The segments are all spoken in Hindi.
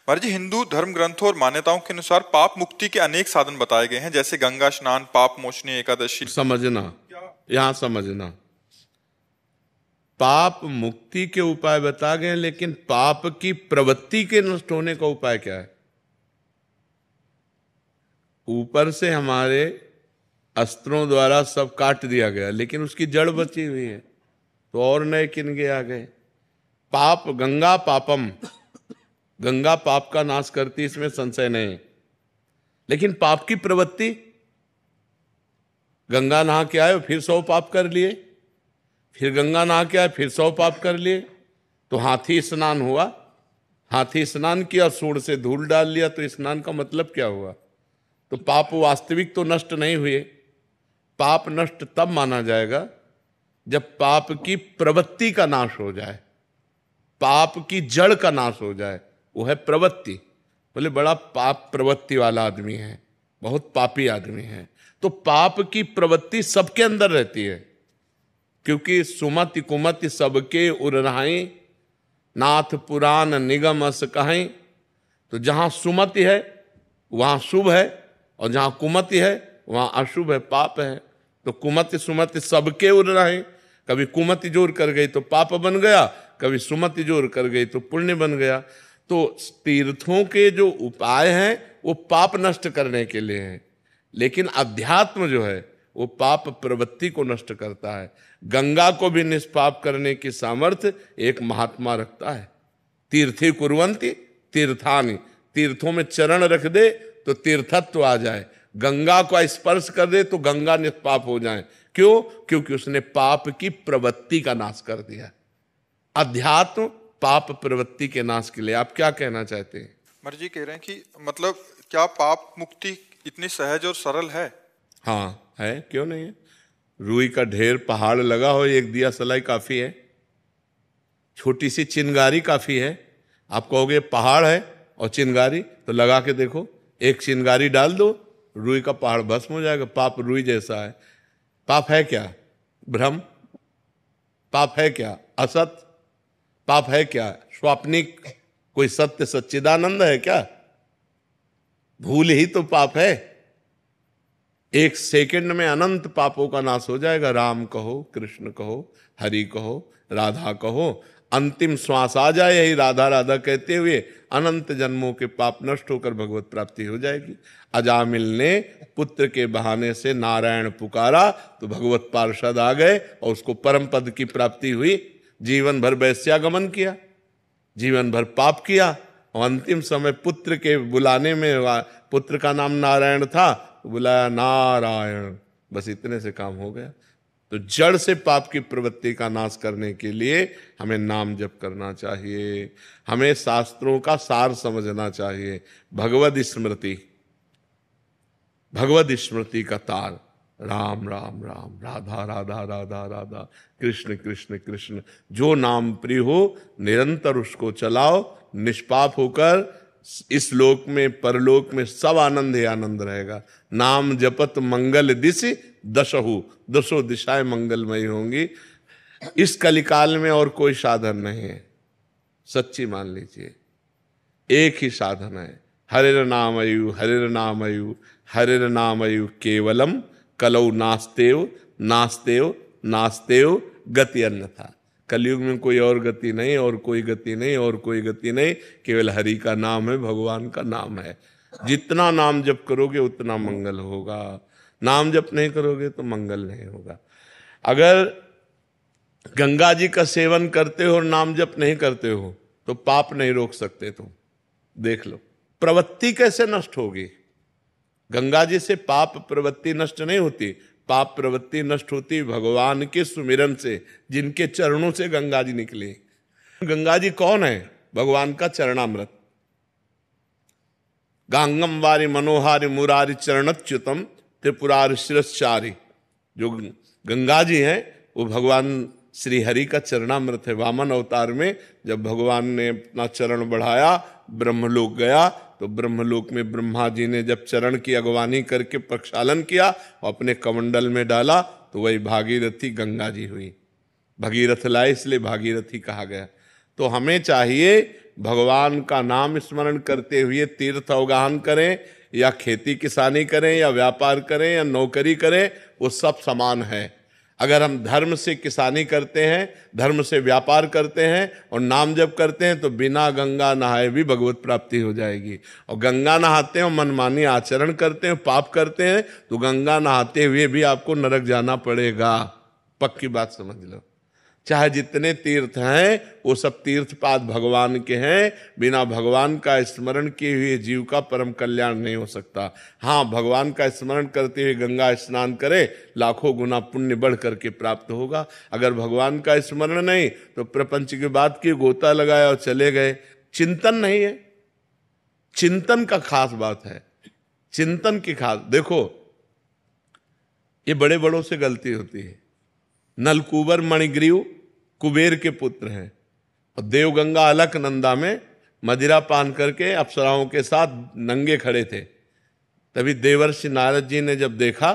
महाराज जी, हिंदू धर्म ग्रंथों और मान्यताओं के अनुसार पाप मुक्ति के अनेक साधन बताए गए हैं, जैसे गंगा स्नान, पाप मोचनी एकादशी। समझना, यहां समझना, पाप मुक्ति के उपाय बता गए, लेकिन पाप की प्रवृत्ति के नष्ट होने का उपाय क्या है? ऊपर से हमारे अस्त्रों द्वारा सब काट दिया गया, लेकिन उसकी जड़ बची हुई है, तो और नए किनगे आ गए। पाप गंगा पापम, गंगा पाप का नाश करती, इसमें संशय नहीं, लेकिन पाप की प्रवृत्ति, गंगा नहा के आए फिर 100 पाप कर लिए, फिर गंगा नहा के आए फिर 100 पाप कर लिए, तो हाथी स्नान हुआ, हाथी स्नान किया, सूंड से धूल डाल लिया, तो स्नान का मतलब क्या हुआ? तो पाप वास्तविक तो नष्ट नहीं हुए। पाप नष्ट तब माना जाएगा जब पाप की प्रवृत्ति का नाश हो जाए, पाप की जड़ का नाश हो जाए, वो है प्रवृत्ति। बोले बड़ा पाप प्रवृत्ति वाला आदमी है, बहुत पापी आदमी है, तो पाप की प्रवृत्ति सबके अंदर रहती है, क्योंकि सुमति कुमति सबके उरराई, नाथ पुराण निगम अस कहें। तो जहां सुमति है वहां शुभ है, और जहां कुमति है वहां अशुभ है, पाप है। तो कुमति सुमति सबके उरराई, कभी कुमति जोर कर गई तो पाप बन गया, कभी सुमति जोर कर गई तो पुण्य बन गया। तो तीर्थों के जो उपाय हैं वो पाप नष्ट करने के लिए हैं, लेकिन अध्यात्म जो है वो पाप प्रवृत्ति को नष्ट करता है। गंगा को भी निष्पाप करने की सामर्थ्य एक महात्मा रखता है। तीर्थी कुर्वन्ति तीर्थानि, तीर्थों में चरण रख दे तो तीर्थत्व आ जाए, गंगा को स्पर्श कर दे तो गंगा निष्पाप हो जाए। क्यों? क्योंकि उसने पाप की प्रवृत्ति का नाश कर दिया। अध्यात्म पाप प्रवृत्ति के नाश के लिए आप क्या कहना चाहते हैं? महाराज जी कह रहे हैं कि मतलब क्या पाप मुक्ति इतनी सहज और सरल है? हाँ है, क्यों नहीं है। रुई का ढेर पहाड़ लगा हो, एक दिया सलाई काफी है, छोटी सी चिंगारी काफी है। आप कहोगे पहाड़ है और चिंगारी, तो लगा के देखो, एक चिंगारी डाल दो, रुई का पहाड़ भस्म हो जाएगा। पाप रुई जैसा है। पाप है क्या? भ्रम। पाप है क्या? असत। पाप है क्या? स्वाप्निक। कोई सत्य सच्चिदानंद है क्या? भूल ही तो पाप है। एक सेकंड में अनंत पापों का नाश हो जाएगा। राम कहो, कृष्ण कहो, हरि कहो, राधा कहो, अंतिम श्वास आ जाए यही राधा राधा कहते हुए, अनंत जन्मों के पाप नष्ट होकर भगवत प्राप्ति हो जाएगी। अजामिल ने पुत्र के बहाने से नारायण पुकारा तो भगवत पार्षद आ गए और उसको परम पद की प्राप्ति हुई। जीवन भर वैश्यागमन किया, जीवन भर पाप किया, और अंतिम समय पुत्र के बुलाने में, पुत्र का नाम नारायण था, बुलाया नारायण, बस इतने से काम हो गया। तो जड़ से पाप की प्रवृत्ति का नाश करने के लिए हमें नाम जप करना चाहिए, हमें शास्त्रों का सार समझना चाहिए। भगवद स्मृति, भगवद स्मृति का तार, राम राम राम, राधा राधा राधा राधा, कृष्ण कृष्ण कृष्ण। जो नाम प्रिय हो निरंतर उसको चलाओ, निष्पाप होकर इस लोक में परलोक में सब आनंद ही आनंद रहेगा। नाम जपत मंगल दिशि दशहु, दसों दिशाएं मंगलमयी होंगी। इस कलिकाल में और कोई साधन नहीं है, सच्ची मान लीजिए, एक ही साधन है, हरिर नामयु हरिर नामयु हरिर नामयु केवलम कलौ नास्तेव नास्तेव नास्तेव गति अन्यथा। कलयुग में कोई और गति नहीं, और कोई गति नहीं, और कोई गति नहीं, केवल हरि का नाम है, भगवान का नाम है। जितना नाम जप करोगे उतना मंगल होगा, नाम जप नहीं करोगे तो मंगल नहीं होगा। अगर गंगा जी का सेवन करते हो और नाम जप नहीं करते हो तो पाप नहीं रोक सकते तुम। देख लो प्रवृत्ति कैसे नष्ट होगी। गंगा जी से पाप प्रवृत्ति नष्ट नहीं होती, पाप प्रवृत्ति नष्ट होती भगवान के सुमिरन से, जिनके चरणों से गंगा जी निकली। गंगा जी कौन है? भगवान का चरणामृत। गांगम वारि मनोहारि मुरारि चरणच्युतम त्रिपुरारि शिरश्चारि। जो गंगा जी हैं वो भगवान श्री हरि का चरणामृत है। वामन अवतार में जब भगवान ने अपना चरण बढ़ाया, ब्रह्मलोक गया, तो ब्रह्मलोक में ब्रह्मा जी ने जब चरण की अगवानी करके प्रक्षालन किया और अपने कमंडल में डाला, तो वही भागीरथी गंगा जी हुई। भगीरथ लाए इसलिए भागीरथी कहा गया। तो हमें चाहिए भगवान का नाम स्मरण करते हुए तीर्थ अवगाहन करें या खेती किसानी करें या व्यापार करें या नौकरी करें, वो सब समान है। अगर हम धर्म से किसानी करते हैं, धर्म से व्यापार करते हैं और नाम जप करते हैं तो बिना गंगा नहाए भी भगवत प्राप्ति हो जाएगी। और गंगा नहाते हैं और मनमानी आचरण करते हैं, पाप करते हैं, तो गंगा नहाते हुए भी आपको नरक जाना पड़ेगा। पक्की बात समझ लो। चाहे जितने तीर्थ हैं वो सब तीर्थपाद भगवान के हैं। बिना भगवान का स्मरण किए हुए जीव का परम कल्याण नहीं हो सकता। हाँ, भगवान का स्मरण करते हुए गंगा स्नान करे, लाखों गुना पुण्य बढ़ करके प्राप्त होगा। अगर भगवान का स्मरण नहीं तो प्रपंच की बात की, गोता लगाया और चले गए। चिंतन नहीं है, चिंतन का खास बात है, चिंतन की खास। देखो, ये बड़े बड़ों से गलती होती है। नलकूबर मणिग्रीव कुबेर के पुत्र हैं और देवगंगा अलकनंदा में मदिरा पान करके अप्सराओं के साथ नंगे खड़े थे। तभी देवर्षि नारद जी ने जब देखा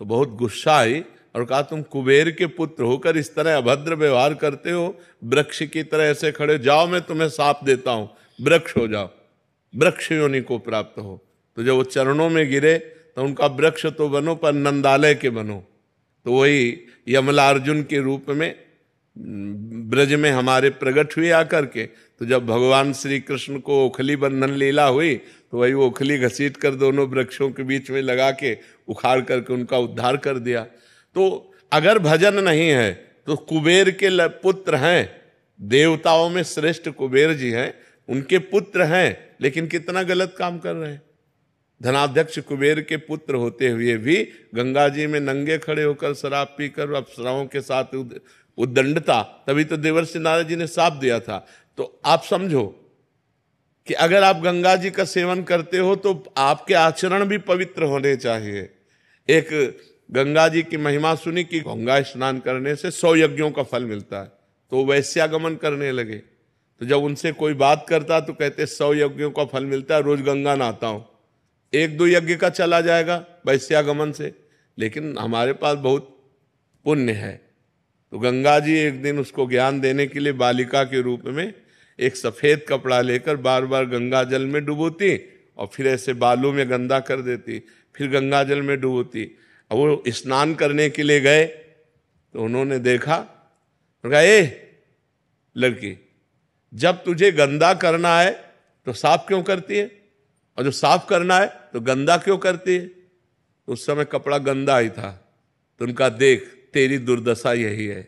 तो बहुत गुस्सा आई और कहा, तुम कुबेर के पुत्र होकर इस तरह अभद्र व्यवहार करते हो, वृक्ष की तरह ऐसे खड़े, जाओ मैं तुम्हें साप देता हूं, वृक्ष हो जाओ, वृक्ष योनि को प्राप्त हो। तो जब वो चरणों में गिरे तो उनका वृक्ष तो बनो पर नंदालय के बनो। तो वही यमलार्जुन के रूप में ब्रज में हमारे प्रकट हुए आकर के। तो जब भगवान श्री कृष्ण को ओखली बंधन लीला हुई तो वही ओखली घसीट कर दोनों वृक्षों के बीच में लगा के उखाड़ करके उनका उद्धार कर दिया। तो अगर भजन नहीं है तो कुबेर के पुत्र हैं, देवताओं में श्रेष्ठ कुबेर जी हैं, उनके पुत्र हैं, लेकिन कितना गलत काम कर रहे हैं। धनाध्यक्ष कुबेर के पुत्र होते हुए भी गंगा जी में नंगे खड़े होकर शराब पीकर अप्सराओं के साथ उद्दंडता। तभी तो देवर्षि नारद जी ने शाप दिया था। तो आप समझो कि अगर आप गंगा जी का सेवन करते हो तो आपके आचरण भी पवित्र होने चाहिए। एक गंगा जी की महिमा सुनी कि गंगा स्नान करने से 100 यज्ञों का फल मिलता है, तो वैश्यागमन करने लगे। तो जब उनसे कोई बात करता तो कहते 100 यज्ञों का फल मिलता है, रोज गंगा नहाता हूं, 1-2 यज्ञ का चला जाएगा वैश्यागमन से, लेकिन हमारे पास बहुत पुण्य है। तो गंगा जी एक दिन उसको ज्ञान देने के लिए बालिका के रूप में एक सफेद कपड़ा लेकर बार बार गंगा जल में डुबोती और फिर ऐसे बालों में गंदा कर देती, फिर गंगा जल में डुबोती। और वो स्नान करने के लिए गए तो उन्होंने देखा, कहा, ए लड़की, जब तुझे गंदा करना है तो साफ क्यों करती है, और जो साफ करना है तो गंदा क्यों करती है। तो उस समय कपड़ा गंदा ही था। तो उनका, देख तेरी दुर्दशा यही है,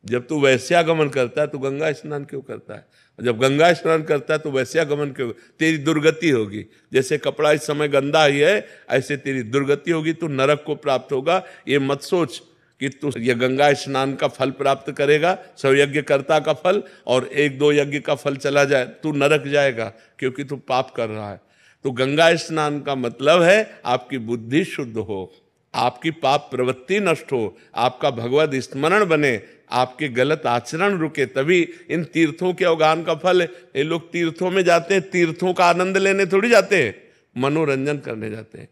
जब तू वैश्यागमन करता है तो गंगा स्नान क्यों करता है, और जब गंगा स्नान करता है तो वैश्यागमन क्यों, तेरी दुर्गति होगी। जैसे कपड़ा इस समय गंदा ही है, ऐसे तेरी दुर्गति होगी, तू नरक को प्राप्त होगा। ये मत सोच कि तू ये गंगा स्नान का फल प्राप्त करेगा, 100 यज्ञकर्ता का फल, और 1-2 यज्ञ का फल चला जाए, तू नरक जाएगा, क्योंकि तू पाप कर रहा है। तो गंगा स्नान का मतलब है आपकी बुद्धि शुद्ध हो, आपकी पाप प्रवृत्ति नष्ट हो, आपका भगवत स्मरण बने, आपके गलत आचरण रुके, तभी इन तीर्थों के अवगाहन का फल है। ये लोग तीर्थों में जाते हैं, तीर्थों का आनंद लेने थोड़ी जाते हैं, मनोरंजन करने जाते हैं।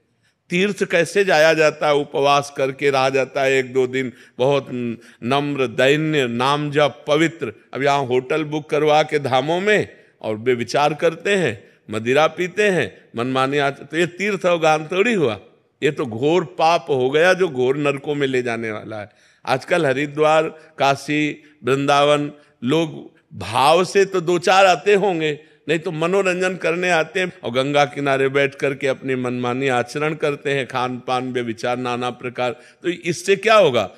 तीर्थ कैसे जाया जाता है, उपवास करके रहा जाता है 1-2 दिन, बहुत नम्र दैन्य, नाम जप, पवित्र। अब यहाँ होटल बुक करवा के धामों में और वे विचार करते हैं, मदिरा पीते हैं, मनमानी आते, तो ये तीर्थ अवगाहन थोड़ी हुआ। ये तो घोर पाप हो गया जो घोर नरकों में ले जाने वाला है। आजकल हरिद्वार, काशी, वृंदावन लोग भाव से तो 2-4 आते होंगे, नहीं तो मनोरंजन करने आते हैं और गंगा किनारे बैठ करके अपनी मनमानी आचरण करते हैं, खान पान में विचार नाना प्रकार। तो इससे क्या होगा,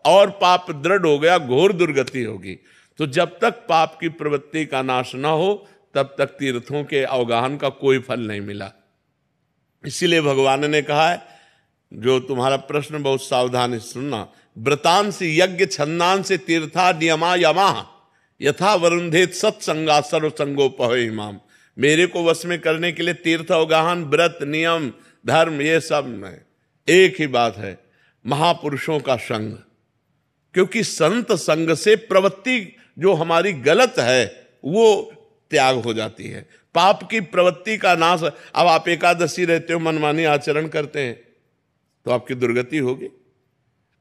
और पाप दृढ़ हो गया, घोर दुर्गति होगी। तो जब तक पाप की प्रवृत्ति का नाश न हो तब तक तीर्थों के अवगाहन का कोई फल नहीं मिला। इसीलिए भगवान ने कहा है, जो तुम्हारा प्रश्न बहुत सावधानी से सुनना, व्रतांश यज्ञ छन्दांश तीर्था नियमा यमा यथा वरुंधेत सत्संगा सर्वसंगोपह इमाम। मेरे को वश में करने के लिए तीर्थ अवगाहन, व्रत, नियम, धर्म, ये सब में एक ही बात है, महापुरुषों का संग। क्योंकि संत संग से प्रवृत्ति जो हमारी गलत है वो त्याग हो जाती है, पाप की प्रवृत्ति का नाश। अब आप एकादशी रहते हो, मनमानी आचरण करते हैं तो आपकी दुर्गति होगी।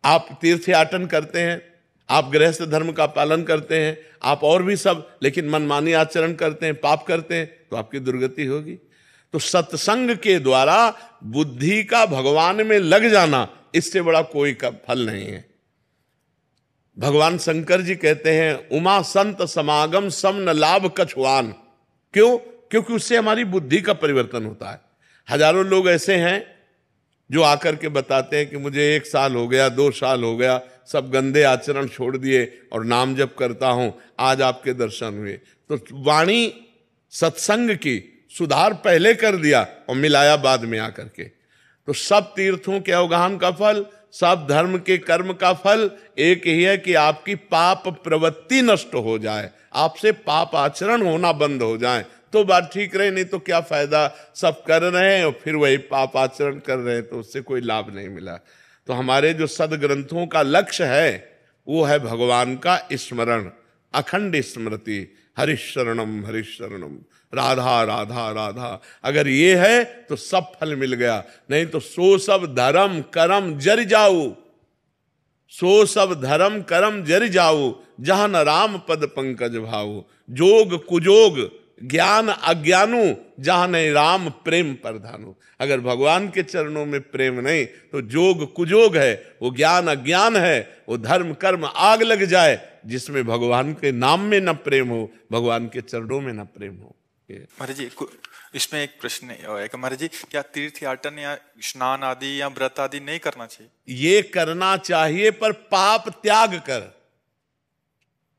आप तीर्थयाटन करते हैं, आप गृहस्थ धर्म का पालन करते हैं, आप और भी सब, लेकिन मनमानी आचरण करते हैं, पाप करते हैं, तो आपकी दुर्गति होगी। तो सत्संग के द्वारा बुद्धि का भगवान में लग जाना, इससे बड़ा कोई का फल नहीं है। भगवान शंकर जी कहते हैं, उमा संत समागम सम न लाभ कछुआन। क्यों? क्योंकि उससे हमारी बुद्धि का परिवर्तन होता है। हजारों लोग ऐसे हैं जो आकर के बताते हैं कि मुझे 1 साल हो गया, 2 साल हो गया, सब गंदे आचरण छोड़ दिए और नाम जप करता हूं, आज आपके दर्शन हुए। तो वाणी सत्संग की सुधार पहले कर दिया और मिलाया बाद में आकर के। तो सब तीर्थों के अवगाहन का फल, सब धर्म के कर्म का फल एक ही है कि आपकी पाप प्रवृत्ति नष्ट हो जाए, आपसे पाप आचरण होना बंद हो जाए, तो बात ठीक रहे। नहीं तो क्या फायदा, सब कर रहे हैं और फिर वही पाप आचरण कर रहे हैं, तो उससे कोई लाभ नहीं मिला। तो हमारे जो सदग्रंथों का लक्ष्य है वो है भगवान का स्मरण, अखंड स्मृति, हरिशरणम हरिशरणम, राधा राधा राधा। अगर ये है तो सब फल मिल गया। नहीं तो सो सब धर्म कर्म जर जाऊ, सो सब धर्म कर्म जर जाऊ, जहां न राम पद पंकज भाऊ। जोग कुजोग ज्ञान अज्ञानु, जहां नहीं राम प्रेम प्रधानु। अगर भगवान के चरणों में प्रेम नहीं तो जोग कुजोग है, वो ज्ञान अज्ञान है, वो धर्म कर्म आग लग जाए। जिसमें भगवान के नाम में न प्रेम हो, भगवान के चरणों में न प्रेम हो। महाराज जी, इसमें एक प्रश्न है कि महाराज जी, क्या तीर्थ याटन या स्नान आदि या व्रत आदि नहीं करना चाहिए? ये करना चाहिए, पर पाप त्याग कर।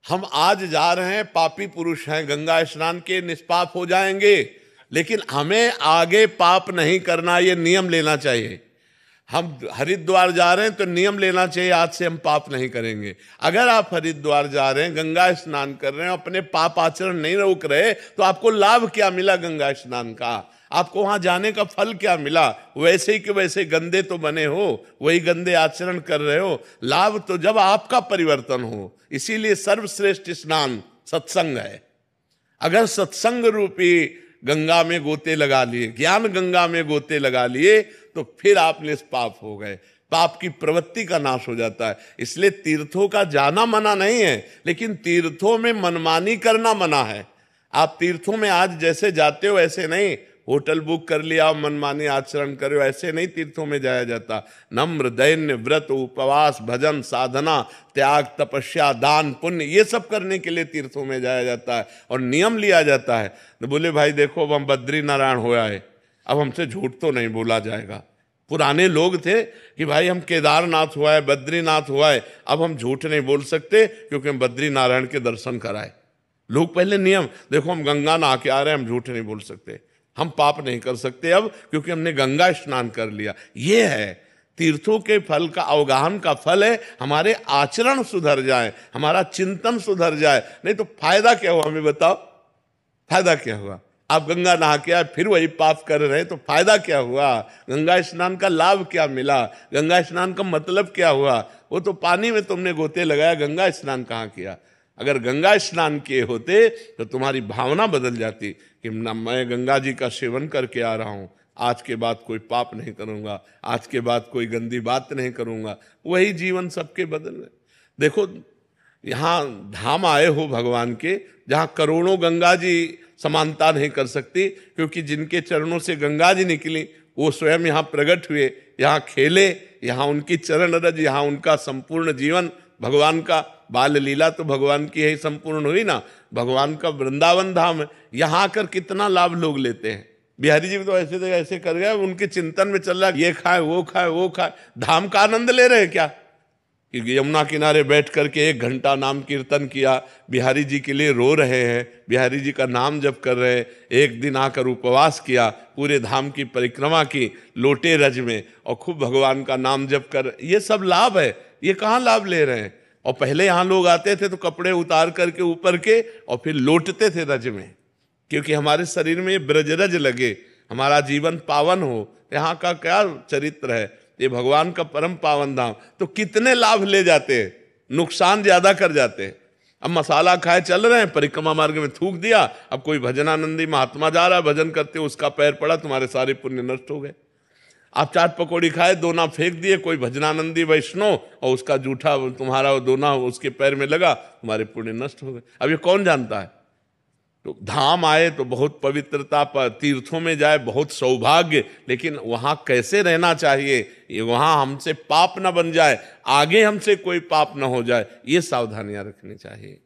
हम आज जा रहे हैं, पापी पुरुष हैं, गंगा स्नान के निष्पाप हो जाएंगे, लेकिन हमें आगे पाप नहीं करना, ये नियम लेना चाहिए। हम हरिद्वार जा रहे हैं तो नियम लेना चाहिए, आज से हम पाप नहीं करेंगे। अगर आप हरिद्वार जा रहे हैं, गंगा स्नान कर रहे हैं, अपने पाप आचरण नहीं रोक रहे, तो आपको लाभ क्या मिला गंगा स्नान का? आपको वहां जाने का फल क्या मिला? वैसे ही कि वैसे गंदे तो बने हो, वही गंदे आचरण कर रहे हो। लाभ तो जब आपका परिवर्तन हो। इसीलिए सर्वश्रेष्ठ स्नान सत्संग है। अगर सत्संग रूपी गंगा में गोते लगा लिए, ज्ञान गंगा में गोते लगा लिए, तो फिर आप निष्पाप हो गए, पाप की प्रवृत्ति का नाश हो जाता है। इसलिए तीर्थों का जाना मना नहीं है, लेकिन तीर्थों में मनमानी करना मना है। आप तीर्थों में आज जैसे जाते हो ऐसे नहीं, होटल बुक कर लिया, मनमानी आचरण करो, ऐसे नहीं तीर्थों में जाया जाता। नम्र दैन्य व्रत उपवास भजन साधना त्याग तपस्या दान पुण्य, ये सब करने के लिए तीर्थों में जाया जाता है और नियम लिया जाता है। तो बोले भाई देखो, अब हम बद्री नारायण हो आए, अब हमसे झूठ तो नहीं बोला जाएगा। पुराने लोग थे कि भाई हम केदारनाथ हुआ है, बद्रीनाथ हुआ है, अब हम झूठ नहीं बोल सकते क्योंकि हम बद्री नारायण के दर्शन कराए। लोग पहले नियम, देखो हम गंगा नहा के आ रहे हैं, हम झूठ नहीं बोल सकते, हम पाप नहीं कर सकते अब क्योंकि हमने गंगा स्नान कर लिया। ये है तीर्थों के फल का, अवगाहन का फल है हमारे आचरण सुधर जाए, हमारा चिंतन सुधर जाए। नहीं तो फायदा क्या हुआ, हमें बताओ, फायदा क्या हुआ? आप गंगा नहा के आए फिर वही पाप कर रहे हैं, तो फायदा क्या हुआ? गंगा स्नान का लाभ क्या मिला? गंगा स्नान का मतलब क्या हुआ? वो तो पानी में तुमने गोते लगाया, गंगा स्नान कहाँ किया? अगर गंगा स्नान किए होते तो तुम्हारी भावना बदल जाती कि ना, मैं गंगा जी का सेवन करके आ रहा हूँ, आज के बाद कोई पाप नहीं करूँगा, आज के बाद कोई गंदी बात नहीं करूँगा। वही जीवन सबके बदल में। देखो यहाँ धाम आए हो भगवान के, जहाँ करोड़ों गंगा जी समानता नहीं कर सकती, क्योंकि जिनके चरणों से गंगा जी निकली वो स्वयं यहाँ प्रकट हुए, यहाँ खेले, यहाँ उनकी चरण रज, यहाँ उनका संपूर्ण जीवन भगवान का बाल लीला तो भगवान की यही संपूर्ण हुई ना। भगवान का वृंदावन धाम है, यहाँ आकर कितना लाभ लोग लेते हैं। बिहारी जी तो ऐसे कर गए, उनके चिंतन में चल रहा है ये खाए वो खाए वो खाए, धाम का आनंद ले रहे हैं क्या? कि यमुना किनारे बैठ करके 1 घंटा नाम कीर्तन किया, बिहारी जी के लिए रो रहे हैं, बिहारी जी का नाम जप कर रहे हैं। एक दिन आकर उपवास किया, पूरे धाम की परिक्रमा की लोटे रज में, और खूब भगवान का नाम जप कर, ये सब लाभ है। ये कहाँ लाभ ले रहे हैं? और पहले यहाँ लोग आते थे तो कपड़े उतार करके ऊपर के और फिर लौटते थे रज में, क्योंकि हमारे शरीर में ब्रजरज लगे, हमारा जीवन पावन हो। यहाँ का क्या चरित्र है, ये भगवान का परम पावन धाम। तो कितने लाभ ले जाते हैं, नुकसान ज्यादा कर जाते हैं। अब मसाला खाए चल रहे हैं, परिक्रमा मार्ग में थूक दिया, अब कोई भजनानंदी महात्मा जा रहा है भजन करते, उसका पैर पड़ा, तुम्हारे सारे पुण्य नष्ट हो गए। आप चाट पकौड़ी खाए, दोना फेंक दिए, कोई भजनानंदी वैष्णव और उसका जूठा तुम्हारा दोना उसके पैर में लगा, तुम्हारे पुण्य नष्ट हो गए। अब ये कौन जानता है? तो धाम आए तो बहुत पवित्रता पर, तीर्थों में जाए बहुत सौभाग्य, लेकिन वहां कैसे रहना चाहिए, ये वहां हमसे पाप न बन जाए, आगे हमसे कोई पाप न हो जाए, ये सावधानियां रखनी चाहिए।